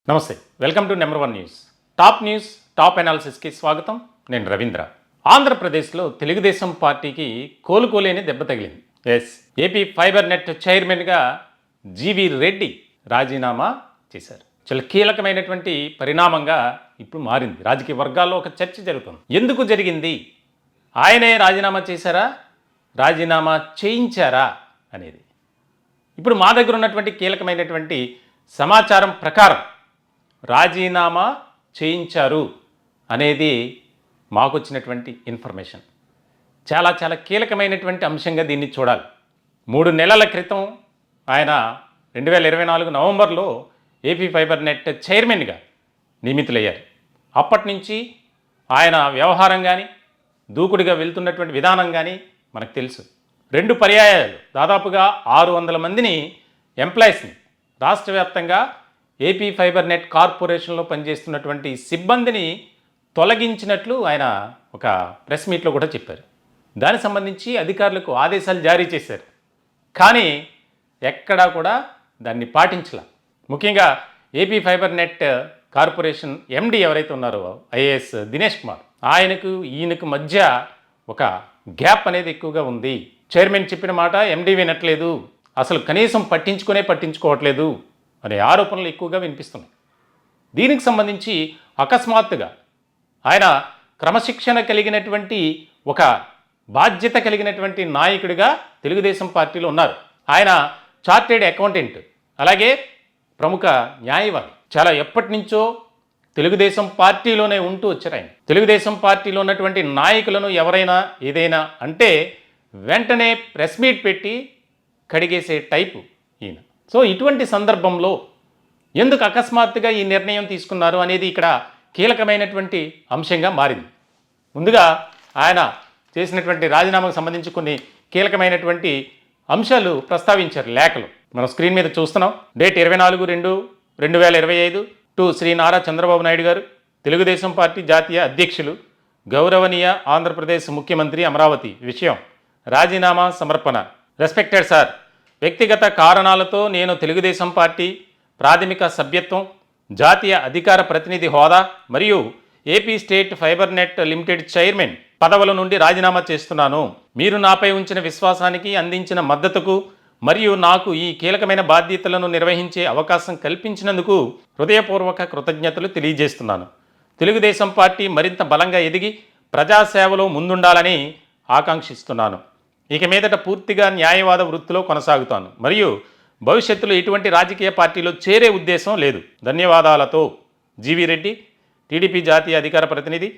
నమస్తే, welcome to number one news. Top news, top అనాలిసిస్కి స్వాగతం. నేను రవీంద్ర. ఆంధ్రప్రదేశ్లో తెలుగుదేశం పార్టీకి కోలుకోలేని దెబ్బ తగిలింది. ఏపీ ఫైబర్ నెట్ చైర్మన్గా జీవి రెడ్డి రాజీనామా చేశారు. చాలా కీలకమైనటువంటి పరిణామంగా ఇప్పుడు మారింది. రాజకీయ వర్గాల్లో ఒక చర్చ జరుగుతుంది. ఎందుకు జరిగింది? ఆయనే రాజీనామా చేశారా, రాజీనామా చేయించారా అనేది. ఇప్పుడు మా దగ్గర ఉన్నటువంటి కీలకమైనటువంటి సమాచారం ప్రకారం రాజీనామా చేయించారు అనేది మాకు వచ్చినటువంటి ఇన్ఫర్మేషన్. చాలా చాలా కీలకమైనటువంటి అంశంగా దీన్ని చూడాలి. 3 నెలల క్రితం ఆయన 2024 నవంబర్లో ఏపీ ఫైబర్ నెట్ చైర్మన్గా నియమితులయ్యారు. అప్పటి నుంచి ఆయన వ్యవహారం కానీ, దూకుడుగా వెళ్తున్నటువంటి విధానం కానీ మనకు తెలుసు. 2 పర్యాయాలు దాదాపుగా 600 మందిని ఎంప్లాయీస్ని రాష్ట్ర వ్యాప్తంగా ఏపీ ఫైబర్ నెట్ కార్పొరేషన్లో పనిచేస్తున్నటువంటి సిబ్బందిని తొలగించినట్లు ఆయన ఒక ప్రెస్ మీట్లో కూడా చెప్పారు. దానికి సంబంధించి అధికారులకు ఆదేశాలు జారీ చేశారు. కానీ ఎక్కడా కూడా దాన్ని పాటించలే. ముఖ్యంగా AP fibre net corporation MD ఎవరైతే ఉన్నారో ఐఏఎస్ దినేష్ కుమార్, ఈయనకు మధ్య ఒక గ్యాప్ అనేది ఎక్కువగా ఉంది. చైర్మన్ చెప్పిన మాట ఎండి వినట్లేదు, అసలు కనీసం పట్టించుకోవట్లేదు అనే ఆరోపణలు ఎక్కువగా వినిపిస్తున్నాయి. దీనికి సంబంధించి అకస్మాత్తుగా ఆయన క్రమశిక్షణ కలిగినటువంటి ఒక బాధ్యత కలిగినటువంటి నాయకుడిగా తెలుగుదేశం పార్టీలో ఉన్నారు. ఆయన చార్టెడ్ అకౌంటెంట్, అలాగే ప్రముఖ న్యాయవాది. చాలా ఎప్పటి నుంచో తెలుగుదేశం పార్టీలోనే ఉంటూ వచ్చారు ఆయన. తెలుగుదేశం పార్టీలో ఉన్నటువంటి నాయకులను ఎవరైనా ఏదైనా అంటే వెంటనే ప్రెస్ మీట్ పెట్టి కడిగేసే టైపు ఈయన. సో ఇటువంటి సందర్భంలో ఎందుకు అకస్మాత్తుగా ఈ నిర్ణయం తీసుకున్నారు అనేది ఇక్కడ కీలకమైనటువంటి అంశంగా మారింది. ముందుగా ఆయన చేసినటువంటి రాజీనామాకు సంబంధించి కొన్ని కీలకమైనటువంటి అంశాలు ప్రస్తావించారు లేఖలు. మనం స్క్రీన్ మీద చూస్తున్నాం. డేట్ 24/2/2025 టు శ్రీ నారా చంద్రబాబు నాయుడు గారు, తెలుగుదేశం పార్టీ జాతీయ అధ్యక్షులు, గౌరవనీయ ఆంధ్రప్రదేశ్ ముఖ్యమంత్రి, అమరావతి. విషయం: రాజీనామా సమర్పణ. రెస్పెక్టెడ్ సార్, వ్యక్తిగత కారణాలతో నేను తెలుగుదేశం పార్టీ ప్రాథమిక సభ్యత్వం, జాతీయ అధికార ప్రతినిధి హోదా మరియు AP state fibre net limited chairman పదవుల నుండి రాజీనామా చేస్తున్నాను. మీరు నాపై ఉంచిన విశ్వాసానికి, అందించిన మద్దతుకు మరియు నాకు ఈ కీలకమైన బాధ్యతలను నిర్వహించే అవకాశం కల్పించినందుకు హృదయపూర్వక కృతజ్ఞతలు తెలియజేస్తున్నాను. తెలుగుదేశం పార్టీ మరింత బలంగా ఎదిగి ప్రజాసేవలో ముందుండాలని ఆకాంక్షిస్తున్నాను. ఇక మీదట పూర్తిగా న్యాయవాద వృత్తిలో కొనసాగుతాను మరియు భవిష్యత్తులో ఎటువంటి రాజకీయ పార్టీలో చేరే ఉద్దేశం లేదు. ధన్యవాదాలతో జీవి రెడ్డి, టీడీపీ జాతీయ అధికార ప్రతినిధి,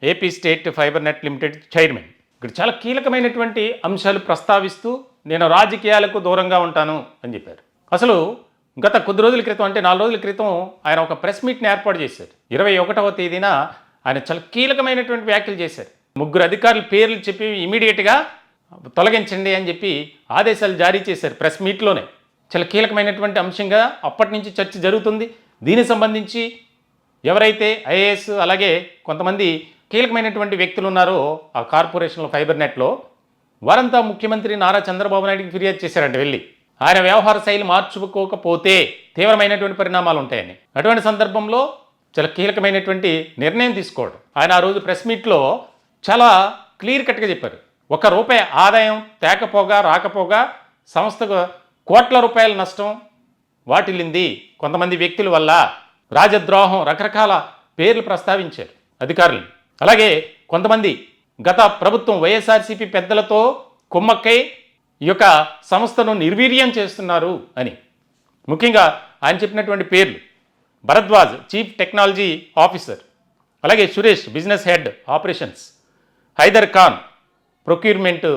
AP state fibre net limited chairman. ఇక్కడ చాలా కీలకమైనటువంటి అంశాలు ప్రస్తావిస్తూ నేను రాజకీయాలకు దూరంగా ఉంటాను అని చెప్పారు. అసలు గత కొద్ది రోజుల క్రితం, అంటే 4 రోజుల క్రితం ఆయన ఒక ప్రెస్ మీట్ని ఏర్పాటు చేశారు. 21వ తేదీన ఆయన చాలా కీలకమైనటువంటి వ్యాఖ్యలు చేశారు. 3 అధికారుల పేర్లు చెప్పి ఇమీడియట్గా తొలగించండి అని చెప్పి ఆదేశాలు జారీ చేశారు ప్రెస్ మీట్లోనే. చాలా కీలకమైనటువంటి అంశంగా అప్పటి నుంచి చర్చ జరుగుతుంది. దీనికి సంబంధించి ఎవరైతే ఐఏఎస్ అలాగే కొంతమంది కీలకమైనటువంటి వ్యక్తులు ఉన్నారో ఆ కార్పొరేషన్లో ఫైబర్ నెట్లో, వారంతా ముఖ్యమంత్రి నారా చంద్రబాబు నాయుడికి ఫిర్యాదు చేశారంటే వెళ్ళి, ఆయన వ్యవహార శైలి మార్చుకోకపోతే తీవ్రమైనటువంటి పరిణామాలు ఉంటాయని. అటువంటి సందర్భంలో చాలా కీలకమైనటువంటి నిర్ణయం తీసుకోవడం. ఆయన ఆ రోజు ప్రెస్ మీట్లో చాలా క్లియర్ కట్గా చెప్పారు. ₹1 ఆదాయం రాకపోగా సంస్థకు కోట్ల రూపాయల నష్టం వాటిల్లింది కొంతమంది వ్యక్తుల వల్ల. రాజద్రోహం, రకరకాల పేర్లు ప్రస్తావించారు అధికారులు. అలాగే కొంతమంది గత ప్రభుత్వం వైఎస్ఆర్సీపీ పెద్దలతో కుమ్మక్కై ఈ యొక్క సంస్థను నిర్వీర్యం చేస్తున్నారు అని. ముఖ్యంగా ఆయన చెప్పినటువంటి పేర్లు: భరద్వాజ్, చీఫ్ టెక్నాలజీ ఆఫీసర్, అలాగే Suresh, business head operations, Haider Khan, procurement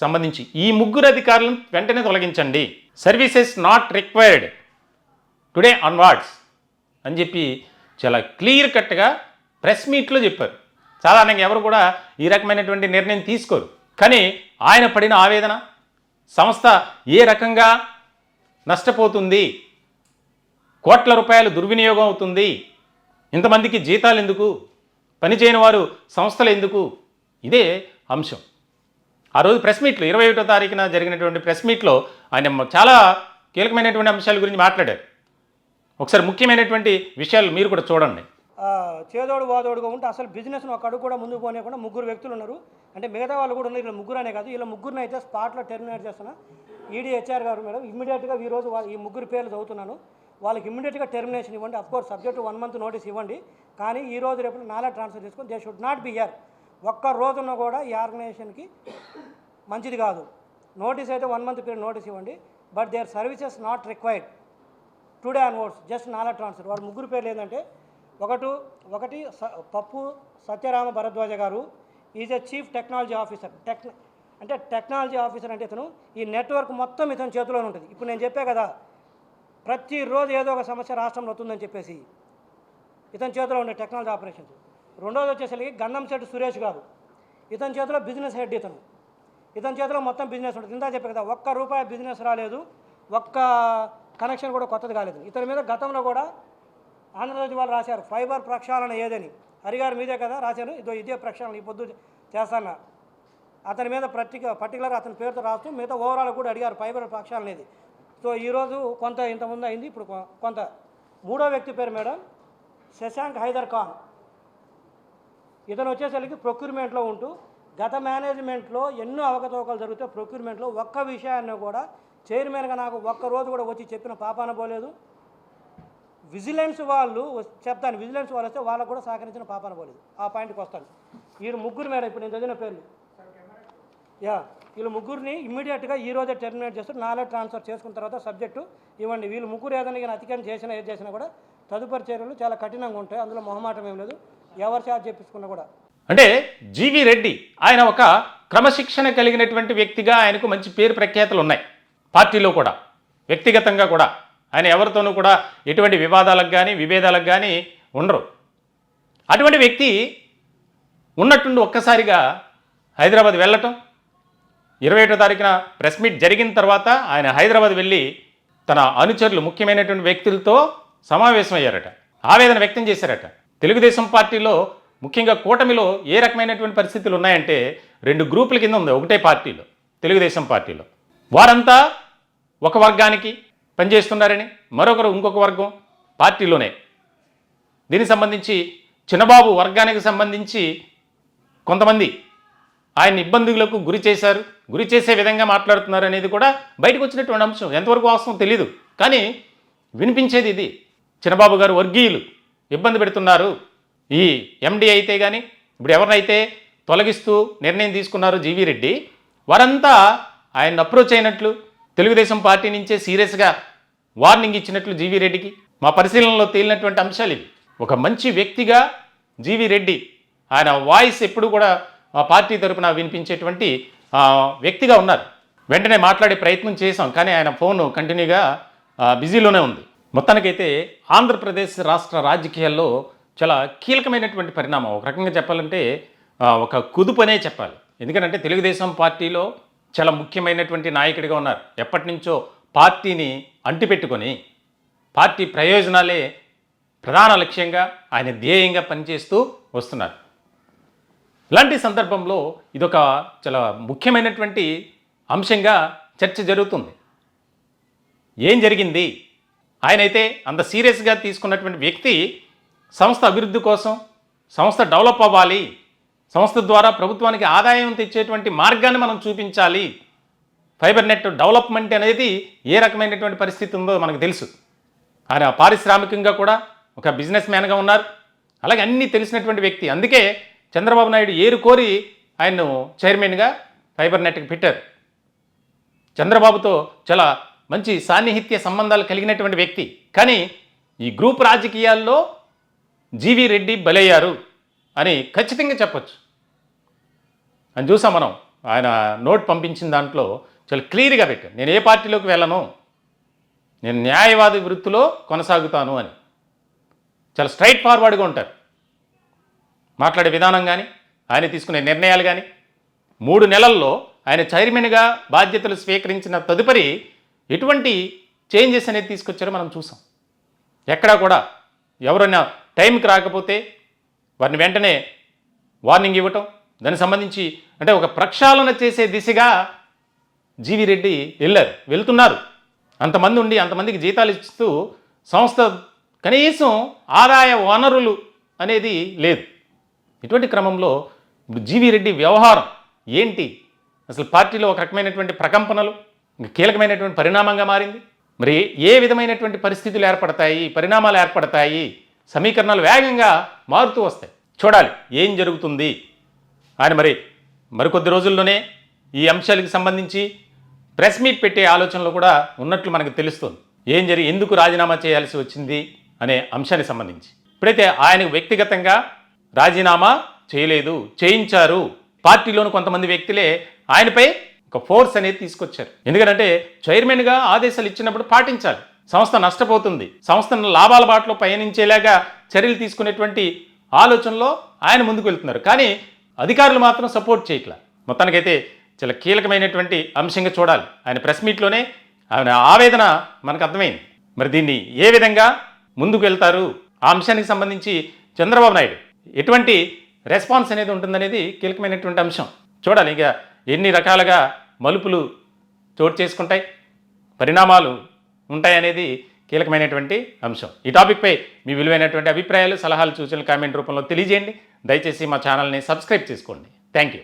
సంబంధించి. ఈ 3 అధికారులను వెంటనే తొలగించండి. Services not required today onwards అని చెప్పి చాలా క్లియర్ కట్గా ప్రెస్ మీట్లో చెప్పారు. సాధారణంగా ఎవరు కూడా ఈ రకమైనటువంటి నిర్ణయం తీసుకోరు. కానీ ఆయన పడిన ఆవేదన, సంస్థ ఏ రకంగా నష్టపోతుంది, కోట్ల రూపాయలు దుర్వినియోగం అవుతుంది, ఇంతమందికి జీతాలు ఎందుకు, పనిచేయని వారు సంస్థలు ఎందుకు, ఇదే అంశం. ఆ రోజు ప్రెస్ మీట్లో 21వ తారీఖున జరిగినటువంటి ప్రెస్ మీట్లో ఆయన చాలా కీలకమైనటువంటి అంశాల గురించి మాట్లాడారు. ఒకసారి ముఖ్యమైనటువంటి విషయాలు మీరు కూడా చూడండి. చేదోడు వాదోడుగా ఉంటే అసలు బిజినెస్ను ఒక అడుగు కూడా ముందుకు పోనీయకుండా ముగ్గురు వ్యక్తులు ఉన్నారు. అంటే మిగతా వాళ్ళు కూడా ఉన్నారు. ఇలా ముగ్గురు అనే కాదు, ఇలా ముగ్గురిని అయితే స్పాట్లో టెర్మినేట్ చేస్తున్నా. ఈడీ హెచ్ఆర్ గారు మేడం ఇమ్మీడియట్గా ఈరోజు ఈ ముగ్గురు పేర్లు చదువుతున్నాను. వాళ్ళకి ఇమ్మీడియట్గా టెర్మినేషన్ ఇవ్వండి. అఫ్కోర్స్ సబ్జెక్ట్ 1 month నోటీస్ ఇవ్వండి. కానీ ఈ రోజు రేపు నాలా ట్రాన్స్ఫర్ చేసుకొని they should not be here. ఒక్క రోజున కూడా ఈ ఆర్గనైజేషన్కి మంచిది కాదు. నోటీస్ అయితే 1 month పీరియడ్ నోటీస్ ఇవ్వండి. But their services not required today onwards. Just నాలా ట్రాన్స్ఫర్. వాడు ముగ్గురు పేర్లు ఏంటంటే ఒకటి పప్పు సత్యరామ భరద్వాజ గారు is a chief technology officer. అంటే టెక్నాలజీ ఆఫీసర్ అంటే ఇతను ఈ నెట్వర్క్ మొత్తం ఇతని చేతిలోనే ఉంటుంది. ఇప్పుడు నేను చెప్పే కదా, ప్రతిరోజు ఏదో ఒక సమస్య రాష్ట్రంలో వస్తుందని చెప్పేసి ఇతని చేతిలో ఉండే టెక్నాలజీ ఆపరేషన్స్. రెండోది వచ్చేసరికి గంధంశెట్టి సురేష్ గారు, ఇతని చేతిలో బిజినెస్ హెడ్. ఇతని చేతిలో మొత్తం బిజినెస్ ఉంటుంది. ఇందా చెప్పే కదా, ₹1 బిజినెస్ రాలేదు, ఒక్క కనెక్షన్ కూడా కొత్తది కాలేదు. ఇతని మీద గతంలో కూడా ఆంధ్రజ్యోతి వాళ్ళు రాశారు ఫైబర్ ప్రక్షాళన ఏదని. హరిగారు మీదే కదా రాశారు, ఇదే ప్రక్షాళన ఈ పొద్దు చేస్తాను. అతని మీద పర్టికులర్ అతని పేరుతో రాస్తూ మిగతా ఓవరాల్ కూడా అడిగారు ఫైబర్ ప్రక్షాళన ఏది. సో ఈరోజు కొంత ఇంతకుముందు అయింది, ఇప్పుడు కొంత. మూడో వ్యక్తి పేరు మేడం శశాంక్ హైదర్ ఖాన్. ఇతను వచ్చేసరికి ప్రొక్యూర్మెంట్లో ఉంటూ గత మేనేజ్మెంట్లో ఎన్నో అవకతవకలు జరిగితే ప్రొక్యూర్మెంట్లో ఒక్క విషయాన్ని కూడా చైర్మన్గా నాకు ఒక్కరోజు కూడా వచ్చి చెప్పిన పాపాన పోలేదు. విజిలెన్స్ వాళ్ళు చెప్తాను, విజిలెన్స్ వాళ్ళు వస్తే వాళ్ళకు కూడా సహకరించిన పాపాన పోలేదు. ఆ పాయింట్కి వస్తాను. వీళ్ళు ముగ్గురు మేడం ఇప్పుడు నేను చదివిన పేర్లు, వీళ్ళు ముగ్గురిని ఇమ్మీడియట్గా ఈ రోజే టెర్మినేట్ చేస్తూ నాలెడ్జ్ ట్రాన్స్ఫర్ చేసుకున్న తర్వాత సబ్జెక్టు ఇవ్వండి. వీళ్ళు ముగ్గురు ఏదైనా అతిక్రమం చేసినా ఏది చేసినా కూడా తదుపరి చర్యలు చాలా కఠినంగా ఉంటాయి. అందులో మొహమాటం ఏం లేదు. ఎవరు చార్జ్ చేపించుకున్నా కూడా. అంటే జీవీ రెడ్డి ఆయన ఒక క్రమశిక్షణ కలిగినటువంటి వ్యక్తిగా ఆయనకు మంచి పేరు ప్రఖ్యాతులు ఉన్నాయి. పార్టీలో కూడా వ్యక్తిగతంగా కూడా ఆయన ఎవరితోనూ కూడా ఎటువంటి వివాదాలకు కానీ విభేదాలకు కానీ ఉండరు. అటువంటి వ్యక్తి ఉన్నట్టుండి ఒక్కసారిగా హైదరాబాద్ వెళ్ళటం, 21వ తారీఖున ప్రెస్ మీట్ జరిగిన తర్వాత ఆయన హైదరాబాద్ వెళ్ళి తన అనుచరులు ముఖ్యమైనటువంటి వ్యక్తులతో సమావేశమయ్యారట, ఆవేదన వ్యక్తం చేశారట. తెలుగుదేశం పార్టీలో ముఖ్యంగా కూటమిలో ఏ రకమైనటువంటి పరిస్థితులు ఉన్నాయంటే 2 గ్రూపుల కింద ఉంది ఒకటే పార్టీలో, తెలుగుదేశం పార్టీలో. వారంతా ఒక వర్గానికి పనిచేస్తున్నారని, మరొకరు ఇంకొక వర్గం పార్టీలోనే. దీనికి సంబంధించి చిన్నబాబు వర్గానికి సంబంధించి కొంతమంది ఆయన ఇబ్బందులకు గురి చేశారు, గురి చేసే విధంగా మాట్లాడుతున్నారు అనేది కూడా బయటకు వచ్చినటువంటి అంశం. ఎంతవరకు వాస్తవం తెలియదు, కానీ వినిపించేది ఇది. చిన్నబాబు గారు వర్గీయులు ఇబ్బంది పెడుతున్నారు. ఈ ఎండి అయితే కానీ ఇప్పుడు ఎవరినైతే తొలగిస్తూ నిర్ణయం తీసుకున్నారు జీవీ రెడ్డి, వారంతా ఆయన అప్రోచ్ అయినట్లు, తెలుగుదేశం పార్టీ నుంచే సీరియస్గా వార్నింగ్ ఇచ్చినట్లు జీవీ రెడ్డికి మా పరిశీలనలో తేలినటువంటి అంశాలు ఇవి. ఒక మంచి వ్యక్తిగా జీవీ రెడ్డి ఆయన వాయిస్ ఎప్పుడు కూడా మా పార్టీ తరపున వినిపించేటువంటి వ్యక్తిగా ఉన్నారు. వెంటనే మాట్లాడే ప్రయత్నం చేశాం, కానీ ఆయన ఫోన్ కంటిన్యూగా బిజీలోనే ఉంది. మొత్తానికైతే ఆంధ్రప్రదేశ్ రాష్ట్ర రాజకీయాల్లో చాలా కీలకమైనటువంటి పరిణామం. ఒక రకంగా చెప్పాలంటే ఒక కుదుపనే చెప్పాలి. ఎందుకంటే తెలుగుదేశం పార్టీలో చాలా ముఖ్యమైనటువంటి నాయకుడిగా ఉన్నారు. ఎప్పటి నుంచో పార్టీని అంటిపెట్టుకొని పార్టీ ప్రయోజనాలే ప్రధాన లక్ష్యంగా ఆయన ధ్యేయంగా పనిచేస్తూ వస్తున్నారు. ఇలాంటి సందర్భంలో ఇదొక చాలా ముఖ్యమైనటువంటి అంశంగా చర్చ జరుగుతుంది. ఏం జరిగింది? ఆయనైతే అంత సీరియస్గా తీసుకున్నటువంటి వ్యక్తి సంస్థ అభివృద్ధి కోసం, సంస్థ డెవలప్ అవ్వాలి, సంస్థ ద్వారా ప్రభుత్వానికి ఆదాయం తెచ్చేటువంటి మార్గాన్ని మనం చూపించాలి. ఫైబర్ నెట్ డెవలప్మెంట్ అనేది ఏ రకమైనటువంటి పరిస్థితి ఉందో మనకు తెలుసు. ఆయన పారిశ్రామికంగా కూడా ఒక బిజినెస్ మ్యాన్గా ఉన్నారు. అలాగే అన్నీ తెలిసినటువంటి వ్యక్తి. అందుకే చంద్రబాబు నాయుడు ఏరుకోరి ఆయన్ను చైర్మన్గా ఫైబర్ నెట్కి పెట్టారు. చంద్రబాబుతో చాలా మంచి సాన్నిహిత్య సంబంధాలు కలిగినటువంటి వ్యక్తి. కానీ ఈ గ్రూప్ రాజకీయాల్లో జీవీ రెడ్డి బలయ్యారు అని ఖచ్చితంగా చెప్పచ్చు. అని చూసాం మనం. ఆయన నోట్ పంపించిన దాంట్లో చాలా క్లియర్గా పెట్టాను, నేను ఏ పార్టీలోకి వెళ్ళను, నేను న్యాయవాది వృత్తిలో కొనసాగుతాను అని. చాలా స్ట్రైట్ ఫార్వర్డ్గా ఉంటారు మాట్లాడే విధానం కానీ, ఆయన తీసుకునే నిర్ణయాలు కానీ. 3 నెలల్లో ఆయన చైర్మన్గా బాధ్యతలు స్వీకరించిన తదుపరి ఎటువంటి చేంజెస్ అనేది తీసుకొచ్చారో మనం చూసాం. ఎక్కడా కూడా ఎవరైనా టైంకి రాకపోతే వారిని వెంటనే వార్నింగ్ ఇవ్వటం, దానికి సంబంధించి అంటే ఒక ప్రక్షాళన చేసే దిశగా జీవీ రెడ్డి వెళ్తున్నారు. అంతమంది ఉండి అంతమందికి జీతాలు ఇస్తూ సంస్థ కనీసం ఆదాయ వనరులు అనేది లేదు. ఇటువంటి క్రమంలో ఇప్పుడు జీవీ రెడ్డి వ్యవహారం ఏంటి, అసలు పార్టీలో ఒక రకమైనటువంటి ప్రకంపనలు, కీలకమైనటువంటి పరిణామంగా మారింది. మరి ఏ విధమైనటువంటి పరిస్థితులు ఏర్పడతాయి, పరిణామాలు ఏర్పడతాయి, సమీకరణాలు వేగంగా మారుతూ వస్తాయి. చూడాలి ఏం జరుగుతుంది. ఆయన మరికొద్ది రోజుల్లోనే ఈ అంశాలకు సంబంధించి ప్రెస్ మీట్ పెట్టే ఆలోచనలో కూడా ఉన్నట్లు మనకు తెలుస్తుంది. ఎందుకు రాజీనామా చేయాల్సి వచ్చింది అనే అంశానికి సంబంధించి. ఇప్పుడైతే ఆయనకు వ్యక్తిగతంగా రాజీనామా చేయలేదు, చేయించారు. పార్టీలోని కొంతమంది వ్యక్తులే ఆయనపై ఒక ఫోర్స్ అనేది తీసుకొచ్చారు. ఎందుకంటే చైర్మన్గా ఆదేశాలు ఇచ్చినప్పుడు పాటించాలి. సంస్థ నష్టపోతుంది, సంస్థను లాభాల బాటలో పయనించేలాగా చర్యలు తీసుకునేటువంటి ఆలోచనలో ఆయన ముందుకు వెళ్తున్నారు. కానీ అధికారులు మాత్రం సపోర్ట్ చేయట్లా. మొత్తానికైతే చాలా కీలకమైనటువంటి అంశంగా చూడాలి. ఆయన ప్రెస్ మీట్లోనే ఆయన ఆవేదన మనకు అర్థమైంది. మరి దీన్ని ఏ విధంగా ముందుకు వెళ్తారు, ఆ అంశానికి సంబంధించి చంద్రబాబు నాయుడు ఎటువంటి రెస్పాన్స్ అనేది ఉంటుందనేది కీలకమైనటువంటి అంశం. చూడాలి ఇక ఎన్ని రకాలుగా మలుపులు చోటు చేసుకుంటాయి, పరిణామాలు ఉంటాయనేది కీలకమైనటువంటి అంశం. ఈ టాపిక్పై మీ విలువైనటువంటి అభిప్రాయాలు, సలహాలు, సూచనలు కామెంట్ రూపంలో తెలియజేయండి. దయచేసి మా ఛానల్ని సబ్స్క్రైబ్ చేసుకోండి. Thank you.